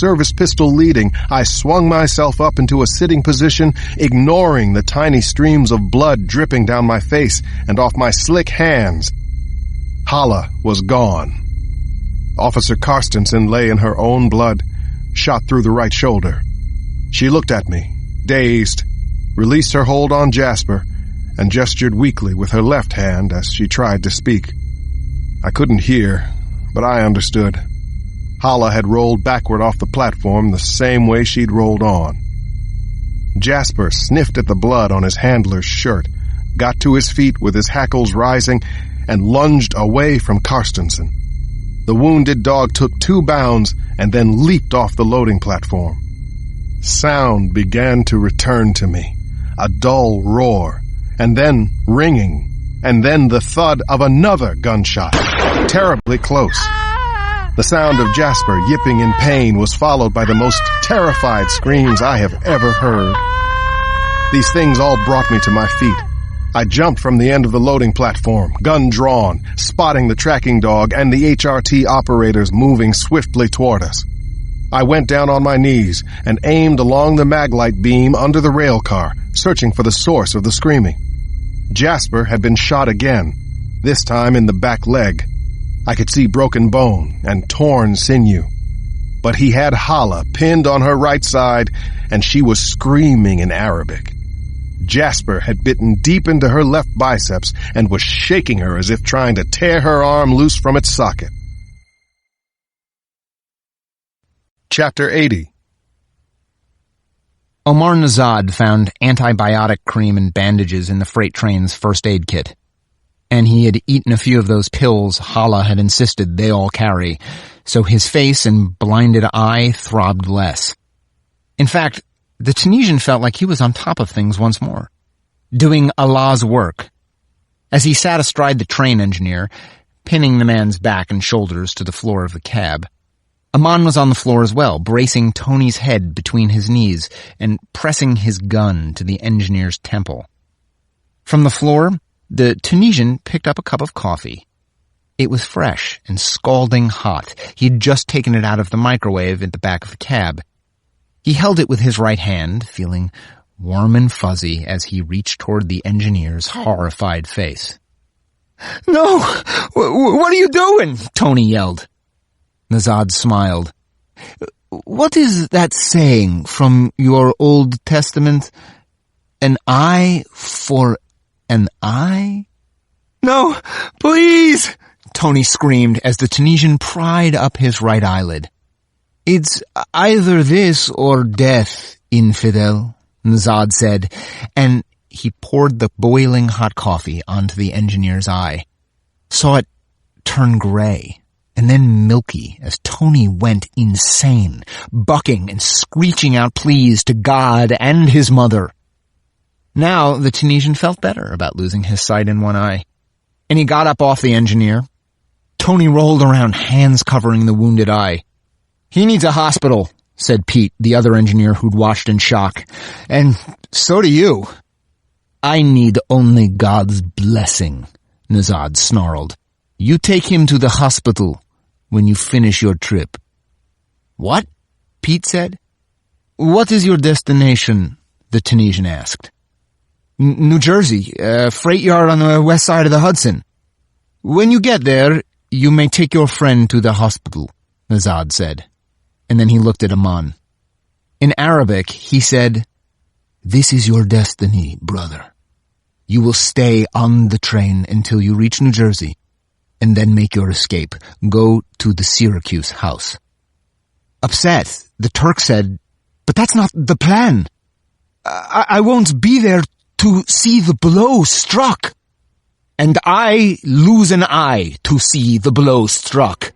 service pistol leading, I swung myself up into a sitting position, ignoring the tiny streams of blood dripping down my face and off my slick hands. Hala was gone. Officer Carstensen lay in her own blood, shot through the right shoulder. She looked at me, dazed, released her hold on Jasper, and gestured weakly with her left hand as she tried to speak. I couldn't hear, but I understood. Hala had rolled backward off the platform the same way she'd rolled on. Jasper sniffed at the blood on his handler's shirt, got to his feet with his hackles rising, and lunged away from Carstensen. The wounded dog took 2 bounds and then leaped off the loading platform. Sound began to return to me, a dull roar, and then ringing, and then the thud of another gunshot, terribly close. The sound of Jasper yipping in pain was followed by the most terrified screams I have ever heard. These things all brought me to my feet. I jumped from the end of the loading platform, gun drawn, spotting the tracking dog and the HRT operators moving swiftly toward us. I went down on my knees and aimed along the maglite beam under the rail car, searching for the source of the screaming. Jasper had been shot again, this time in the back leg. I could see broken bone and torn sinew. But he had Hala pinned on her right side, and she was screaming in Arabic. Jasper had bitten deep into her left biceps and was shaking her as if trying to tear her arm loose from its socket. Chapter 80. Omar Nazad found antibiotic cream and bandages in the freight train's first aid kit. And he had eaten a few of those pills Hala had insisted they all carry, so his face and blinded eye throbbed less. In fact, the Tunisian felt like he was on top of things once more, doing Allah's work. As he sat astride the train engineer, pinning the man's back and shoulders to the floor of the cab, Aman was on the floor as well, bracing Tony's head between his knees and pressing his gun to the engineer's temple. From the floor, the Tunisian picked up a cup of coffee. It was fresh and scalding hot. He had just taken it out of the microwave at the back of the cab. He held it with his right hand, feeling warm and fuzzy as he reached toward the engineer's horrified face. "No! What are you doing?" Tony yelled. Nazad smiled. "What is that saying from your Old Testament? An eye for an eye?" "No, please!" Tony screamed as the Tunisian pried up his right eyelid. "It's either this or death, infidel," Nazad said, and he poured the boiling hot coffee onto the engineer's eye. Saw it turn gray and then milky as Tony went insane, bucking and screeching out pleas to God and his mother. Now the Tunisian felt better about losing his sight in one eye, and he got up off the engineer. Tony rolled around, hands covering the wounded eye. "He needs a hospital," said Pete, the other engineer who'd watched in shock. "And so do you." "I need only God's blessing," Nazad snarled. "You take him to the hospital when you finish your trip." "What?" Pete said. "What is your destination?" the Tunisian asked. "New Jersey, freight yard on the west side of the Hudson." "When you get there, you may take your friend to the hospital," Nazad said. And then he looked at Aman. In Arabic, he said, "This is your destiny, brother. You will stay on the train until you reach New Jersey, and then make your escape. Go to the Syracuse house." Upset, the Turk said, "But that's not the plan. I won't be there to see the blow struck." "And I lose an eye to see the blow struck,"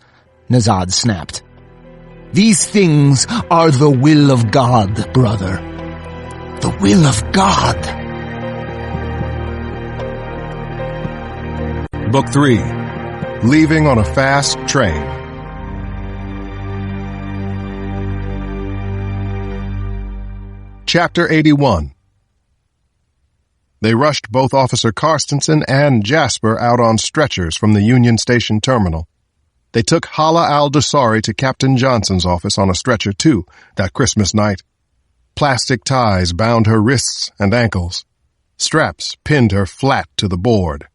Nazad snapped. "These things are the will of God, brother. The will of God." Book 3. Leaving on a Fast Train. Chapter 81. They rushed both Officer Carstensen and Jasper out on stretchers from the Union Station terminal. They took Hala al-Dosari to Captain Johnson's office on a stretcher, too, that Christmas night. Plastic ties bound her wrists and ankles. Straps pinned her flat to the board.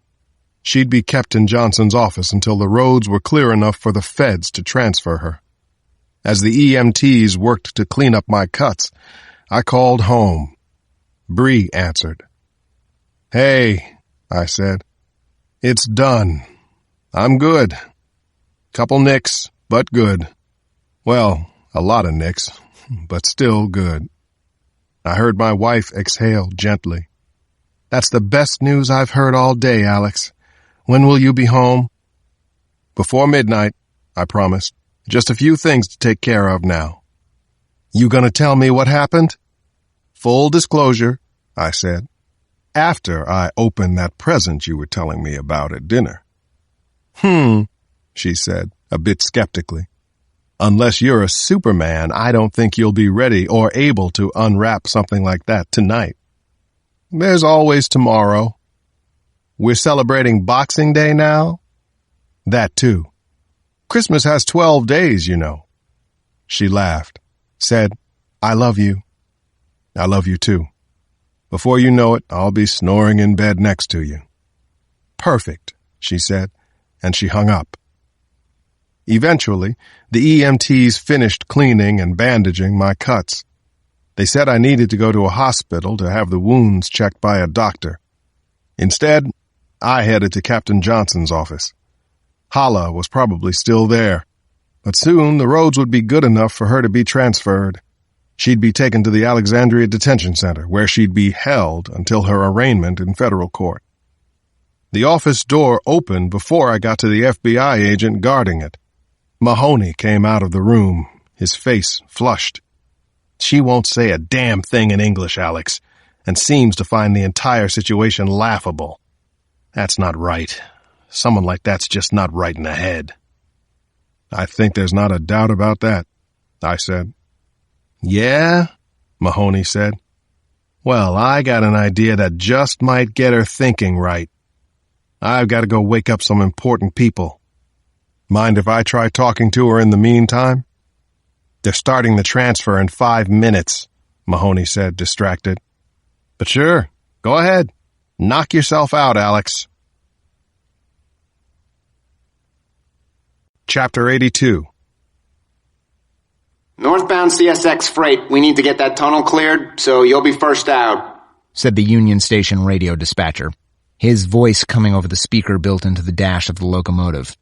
She'd be kept in Johnson's office until the roads were clear enough for the feds to transfer her. As the EMTs worked to clean up my cuts, I called home. Bree answered. "Hey," I said. "It's done. I'm good. Couple nicks, but good. Well, a lot of nicks, but still good." I heard my wife exhale gently. "That's the best news I've heard all day, Alex. When will you be home?" "Before midnight," I promised. "Just a few things to take care of now." "You gonna tell me what happened?" "Full disclosure," I said. "After I open that present you were telling me about at dinner." She said, a bit skeptically. "Unless you're a Superman, I don't think you'll be ready or able to unwrap something like that tonight." "There's always tomorrow." "We're celebrating Boxing Day now?" "That too. Christmas has 12 days, you know." She laughed, said, "I love you." "I love you too. Before you know it, I'll be snoring in bed next to you." "Perfect," she said, and she hung up. Eventually, the EMTs finished cleaning and bandaging my cuts. They said I needed to go to a hospital to have the wounds checked by a doctor. Instead, I headed to Captain Johnson's office. Hala was probably still there, but soon the roads would be good enough for her to be transferred. She'd be taken to the Alexandria Detention Center, where she'd be held until her arraignment in federal court. The office door opened before I got to the FBI agent guarding it. Mahoney came out of the room, his face flushed. "She won't say a damn thing in English, Alex, and seems to find the entire situation laughable. That's not right. Someone like that's just not right in the head." "I think there's not a doubt about that," I said. "Yeah?" Mahoney said. "Well, I got an idea that just might get her thinking right. I've got to go wake up some important people. Mind if I try talking to her in the meantime?" "They're starting the transfer in 5 minutes," Mahoney said, distracted. "But sure, go ahead. Knock yourself out, Alex." Chapter 82. "Northbound CSX freight, we need to get that tunnel cleared, so you'll be first out," said the Union Station radio dispatcher, his voice coming over the speaker built into the dash of the locomotive.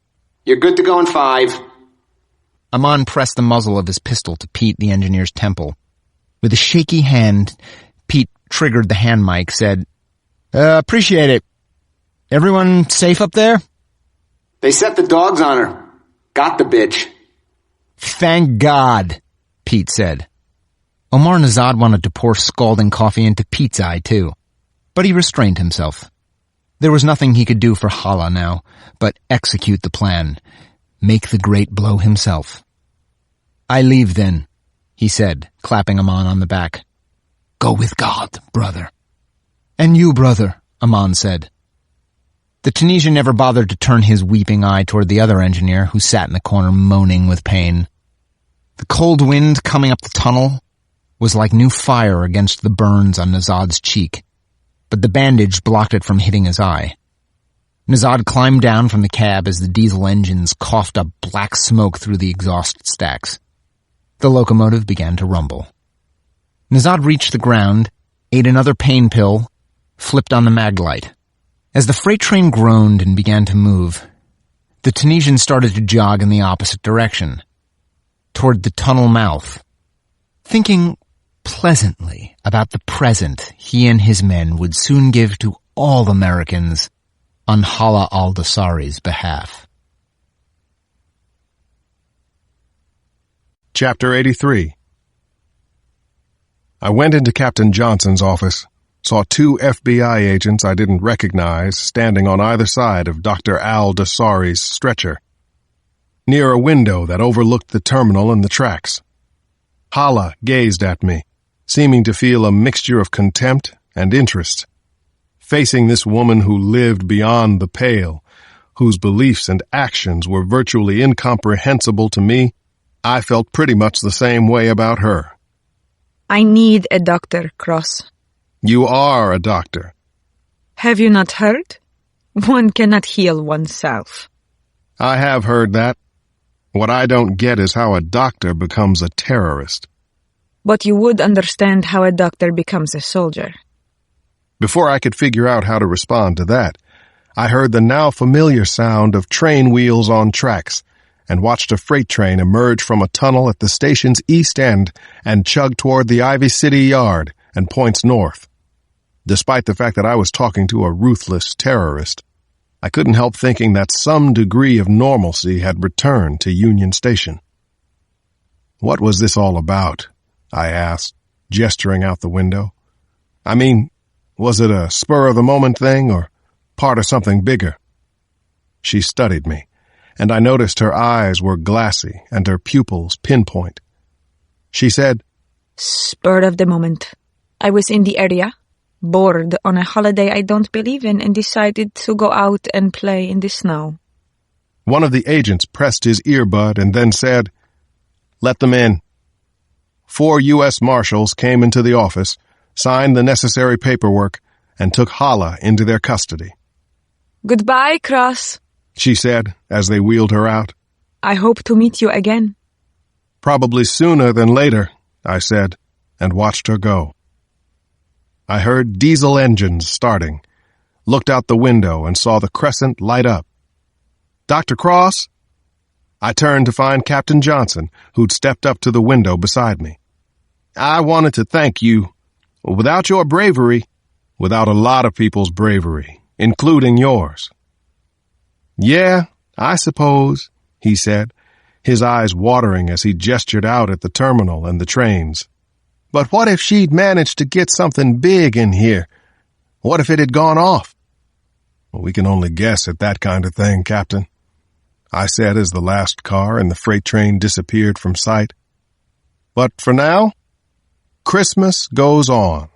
"You're good to go in 5. Amon pressed the muzzle of his pistol to Pete, the engineer's temple. With a shaky hand, Pete triggered the hand mic, said, "Appreciate it. Everyone safe up there?" "They set the dogs on her. Got the bitch." "Thank God," Pete said. Omar Nazad wanted to pour scalding coffee into Pete's eye, too. But he restrained himself. There was nothing he could do for Hala now, but execute the plan. Make the great blow himself. "I leave then," he said, clapping Amon on the back. "Go with God, brother." "And you, brother," Amon said. The Tunisian never bothered to turn his weeping eye toward the other engineer, who sat in the corner moaning with pain. The cold wind coming up the tunnel was like new fire against the burns on Nazad's cheek, but the bandage blocked it from hitting his eye. Nazad climbed down from the cab as the diesel engines coughed up black smoke through the exhaust stacks. The locomotive began to rumble. Nazad reached the ground, ate another pain pill, flipped on the mag light. As the freight train groaned and began to move, the Tunisian started to jog in the opposite direction, toward the tunnel mouth, thinking pleasantly about the present he and his men would soon give to all Americans on Hala al-Dosari's behalf. Chapter 83. I went into Captain Johnson's office, saw 2 FBI agents I didn't recognize standing on either side of Dr. al-Dosari's stretcher, near a window that overlooked the terminal and the tracks. Hala gazed at me, seeming to feel a mixture of contempt and interest. Facing this woman who lived beyond the pale, whose beliefs and actions were virtually incomprehensible to me, I felt pretty much the same way about her. I need a doctor, Cross. You are a doctor. Have you not heard? One cannot heal oneself. I have heard that. What I don't get is how a doctor becomes a terrorist. But you would understand how a doctor becomes a soldier. Before I could figure out how to respond to that, I heard the now familiar sound of train wheels on tracks and watched a freight train emerge from a tunnel at the station's east end and chug toward the Ivy City yard and points north. Despite the fact that I was talking to a ruthless terrorist, I couldn't help thinking that some degree of normalcy had returned to Union Station. What was this all about? I asked, gesturing out the window. I mean, was it a spur-of-the-moment thing or part of something bigger? She studied me, and I noticed her eyes were glassy and her pupils pinpoint. She said, Spur of the moment. I was in the area, bored on a holiday I don't believe in, and decided to go out and play in the snow. One of the agents pressed his earbud and then said, Let them in. 4 U.S. Marshals came into the office, signed the necessary paperwork, and took Hala into their custody. Goodbye, Cross, she said as they wheeled her out. I hope to meet you again. Probably sooner than later, I said, and watched her go. I heard diesel engines starting, looked out the window and saw the crescent light up. Dr. Cross? I turned to find Captain Johnson, who'd stepped up to the window beside me. I wanted to thank you. Without your bravery, without a lot of people's bravery, including yours. Yeah, I suppose, he said, his eyes watering as he gestured out at the terminal and the trains. But what if she'd managed to get something big in here? What if it had gone off? Well, we can only guess at that kind of thing, Captain, I said as the last car and the freight train disappeared from sight. But for now, Christmas goes on.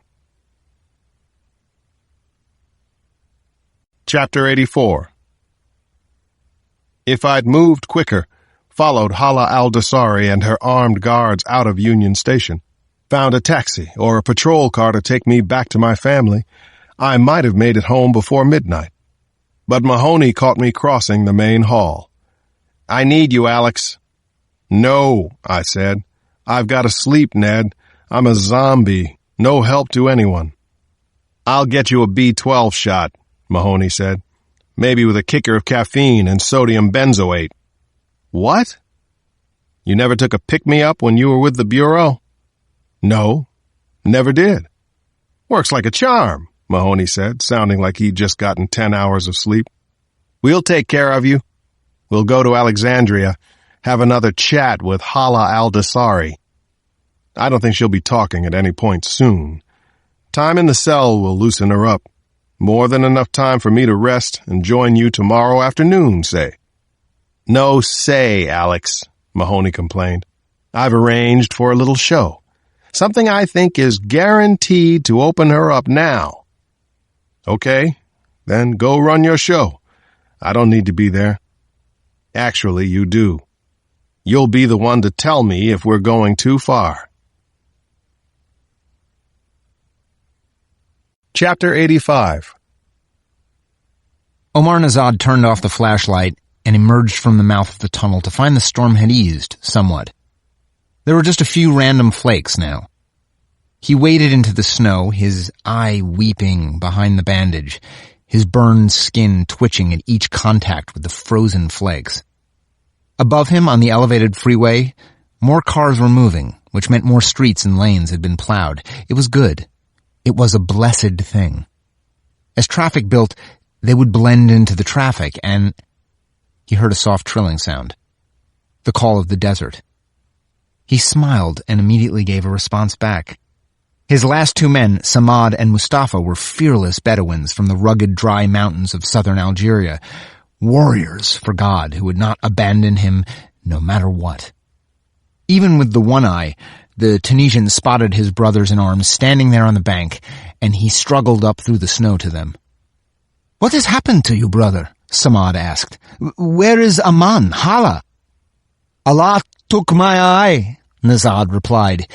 Chapter 84. If I'd moved quicker, followed Hala al-Dasari and her armed guards out of Union Station, found a taxi or a patrol car to take me back to my family, I might have made it home before midnight. But Mahoney caught me crossing the main hall. I need you, Alex. No, I said. I've got to sleep, Ned. I'm a zombie. No help to anyone. I'll get you a B12 shot, Mahoney said. Maybe with a kicker of caffeine and sodium benzoate. What? You never took a pick-me-up when you were with the Bureau? No, never did. Works like a charm, Mahoney said, sounding like he'd just gotten 10 hours of sleep. We'll take care of you. We'll go to Alexandria, have another chat with Hala al-Dasari. I don't think she'll be talking at any point soon. Time in the cell will loosen her up. More than enough time for me to rest and join you tomorrow afternoon, say. No say, Alex, Mahoney complained. I've arranged for a little show. Something I think is guaranteed to open her up now. Okay, then go run your show. I don't need to be there. Actually, you do. You'll be the one to tell me if we're going too far. Chapter 85. Omar Nazad turned off the flashlight and emerged from the mouth of the tunnel to find the storm had eased somewhat. There were just a few random flakes now. He waded into the snow, his eye weeping behind the bandage, his burned skin twitching at each contact with the frozen flakes. Above him on the elevated freeway, more cars were moving, which meant more streets and lanes had been plowed. It was good. It was a blessed thing. As traffic built, they would blend into the traffic, and he heard a soft trilling sound. The call of the desert. He smiled and immediately gave a response back. His last 2 men, Samad and Mustafa, were fearless Bedouins from the rugged, dry mountains of southern Algeria, warriors for God who would not abandon him no matter what. Even with the one eye, the Tunisian spotted his brothers in arms standing there on the bank, and he struggled up through the snow to them. "What has happened to you, brother?" Samad asked. "Where is Aman, Hala?" "Allah took my eye," Nazad replied.